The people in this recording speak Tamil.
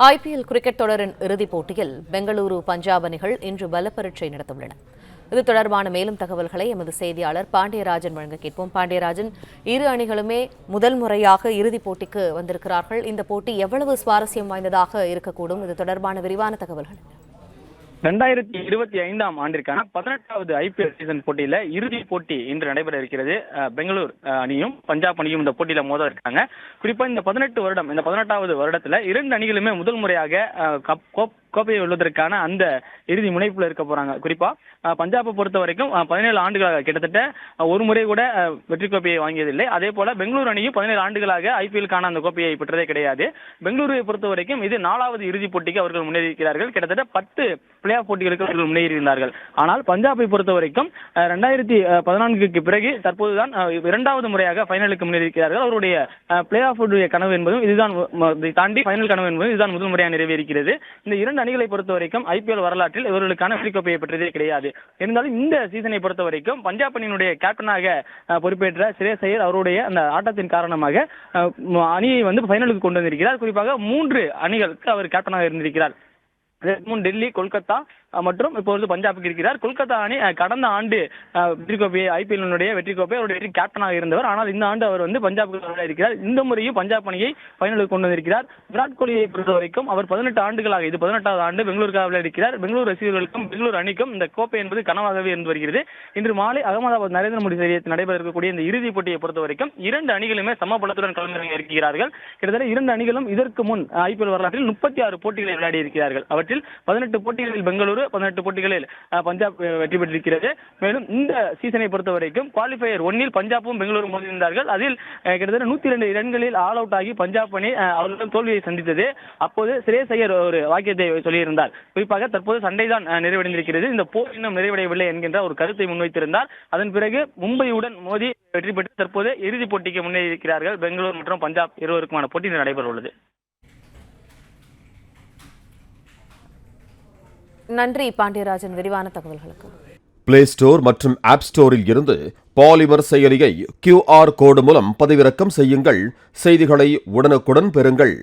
ஐபிஎல் கிரிக்கெட் தொடரின் இறுதிப் போட்டியில் பெங்களூரு பஞ்சாப் அணிகள் இன்று பலப்பரீட்சை நடத்தவுள்ளன. இது தொடர்பான மேலும் தகவல்களை எமது செய்தியாளர் பாண்டியராஜன் வழங்க கேட்போம். பாண்டியராஜன், இரு அணிகளுமே முதல் முறையாக இறுதிப் போட்டிக்கு வந்திருக்கிறார்கள். இந்த போட்டி எவ்வளவு சுவாரஸ்யம் வாய்ந்ததாக இருக்கக்கூடும்? இது தொடர்பான விரிவான தகவல்கள். 2025 ஆண்டிற்கான 18வது ஐபிஎல் சீசன் போட்டியில இறுதிப் போட்டி இன்று நடைபெற இருக்கிறது. பெங்களூர் அணியும் பஞ்சாப் அணியும் இந்த போட்டியில மோத இருக்காங்க. குறிப்பா இந்த 18வது வருடத்துல இரண்டு அணிகளுமே முதல் முறையாக கோப்பையை வெல்வதற்கான அந்த இறுதி முனைப்புல இருக்க போறாங்க. குறிப்பா பஞ்சாபை பொறுத்த வரைக்கும் 17 ஆண்டுகளாக கிட்டத்தட்ட ஒரு முறை கூட வெற்றி கோப்பையை வாங்கியதில்லை. அதே போல பெங்களூரு அணியும் 17 ஆண்டுகளாக ஐபிஎல்கான அந்த கோப்பையை பெற்றதே கிடையாது. பெங்களூரை பொறுத்த வரைக்கும் இது 4வது இறுதிப் போட்டிக்கு அவர்கள் முன்னேறியிருக்கிறார்கள். கிட்டத்தட்ட 10 பிளே ஆஃப் போட்டிகளுக்கு அவர்கள் முன்னேறியிருந்தார்கள். ஆனால் பஞ்சாபை பொறுத்த வரைக்கும் 2014க்கு பிறகு தற்போதுதான் 2வது முறையாக ஃபைனலுக்கு முன்னேறியிருக்கிறார்கள். அவருடைய பிளே ஆஃப் கனவு என்பதும் இதுதான், தாண்டி ஃபைனல் கனவு என்பதும் இதுதான் முதல் முறையாக நிறைவேறியிருக்கிறது. இந்த இரண்டு அணிகளை பொறுத்த வரைக்கும் ஐபிஎல் வரலாற்றில் இவர்களுக்கான வெற்றி கோப்பையை பெற்றதே கிடையாது. இருந்தாலும் இந்த சீசனை பொறுத்த வரைக்கும் பஞ்சாப் அணியினுடைய கேப்டனாக பொறுப்பேற்ற ஸ்ரேயஸ் ஐயர் அவருடைய அந்த ஆட்டத்தின் காரணமாக அணியை ஃபைனலுக்கு கொண்டு வந்திருக்கிறார். குறிப்பாக 3 அணிகளுக்கு அவர் கேப்டனாக இருந்திருக்கிறார். டெல்லி, கொல்கத்தா மற்றும் இப்போது பஞ்சாபுக்கு இருக்கிறார். கொல்கத்தா அணி கடந்த ஆண்டு வெற்றி கோப்பையை ஐபிஎல்லுடைய வெற்றி கோப்பை அவருடைய வெற்றி கேப்டனாக இருந்தவர். ஆனால் இந்த ஆண்டு அவர் பஞ்சாபுக்கு இருக்கிறார். இந்த முறையும் பஞ்சாப் அணியை ஃபைனலுக்கு கொண்டு வந்திருக்கிறார். விராட் கோலியை பொறுத்த வரைக்கும் அவர் 18 ஆண்டுகளாக, இது 18வது ஆண்டு பெங்களூருக்காக விளையாடுகிறார். பெங்களூர் ரசிகர்களுக்கும் பெங்களூர் அணிக்கும் இந்த கோப்பை என்பது கனவாகவே இருந்து வருகிறது. இன்று மாலை அகமதாபாத் நரேந்திர மோடி ஸ்டேடியத்தில் நடைபெற இருக்கக்கூடிய இந்த இறுதிப் போட்டியை பொறுத்த வரைக்கும் இரண்டு அணிகளுமே சமபலத்துடன் களமிறங்கி இருக்கிறார்கள். கிட்டத்தட்ட இரண்டு அணிகளும் இதற்கு முன் ஐபிஎல் வரலாற்றில் 36 போட்டிகளை விளையாடி இருக்கிறார்கள். அவற்றில் 18 போட்டிகளில் பெங்களூரு, 18 போட்டிகளில் பஞ்சாப் வெற்றி பெற்றிருக்கிறது. மேலும் இந்த சீசனை பொறுத்த வரைக்கும் குவாலிஃபயர் 1 பஞ்சாப்பும் பெங்களூரும் மோதியிருந்தார்கள். அதில் கிட்டத்தட்ட 102 ரன்களில் ஆல் அவுட் ஆகி பஞ்சாப் அணி அவர்களிடம் தோல்வியை சந்தித்தது. அப்போது ஸ்ரேயஸ் ஐயர் ஒரு வாக்கியத்தை சொல்லியிருந்தார். குறிப்பாக தற்போது சண்டை தான் நிறைவடைந்திருக்கிறது, இந்த போர் இன்னும் நிறைவடையவில்லை என்கின்ற ஒரு கருத்தை முன்வைத்திருந்தார். அதன் பிறகு மும்பையுடன் மோதி வெற்றி பெற்று தற்போது இறுதிப் போட்டிக்கு முன்னேறியிருக்கிறார்கள். பெங்களூர் மற்றும் பஞ்சாப் இருவருக்குமான போட்டி நடைபெற உள்ளது. நன்றி பாண்டியராஜன், விரிவான தகவல்களுக்கு. பிளே ஸ்டோர் மற்றும் ஆப் ஸ்டோரில் இருந்து பாலிமர் செயலியை QR கோடு மூலம் பதிவிறக்கம் செய்யுங்கள். செய்திகளை உடனுக்குடன் பெறுங்கள்.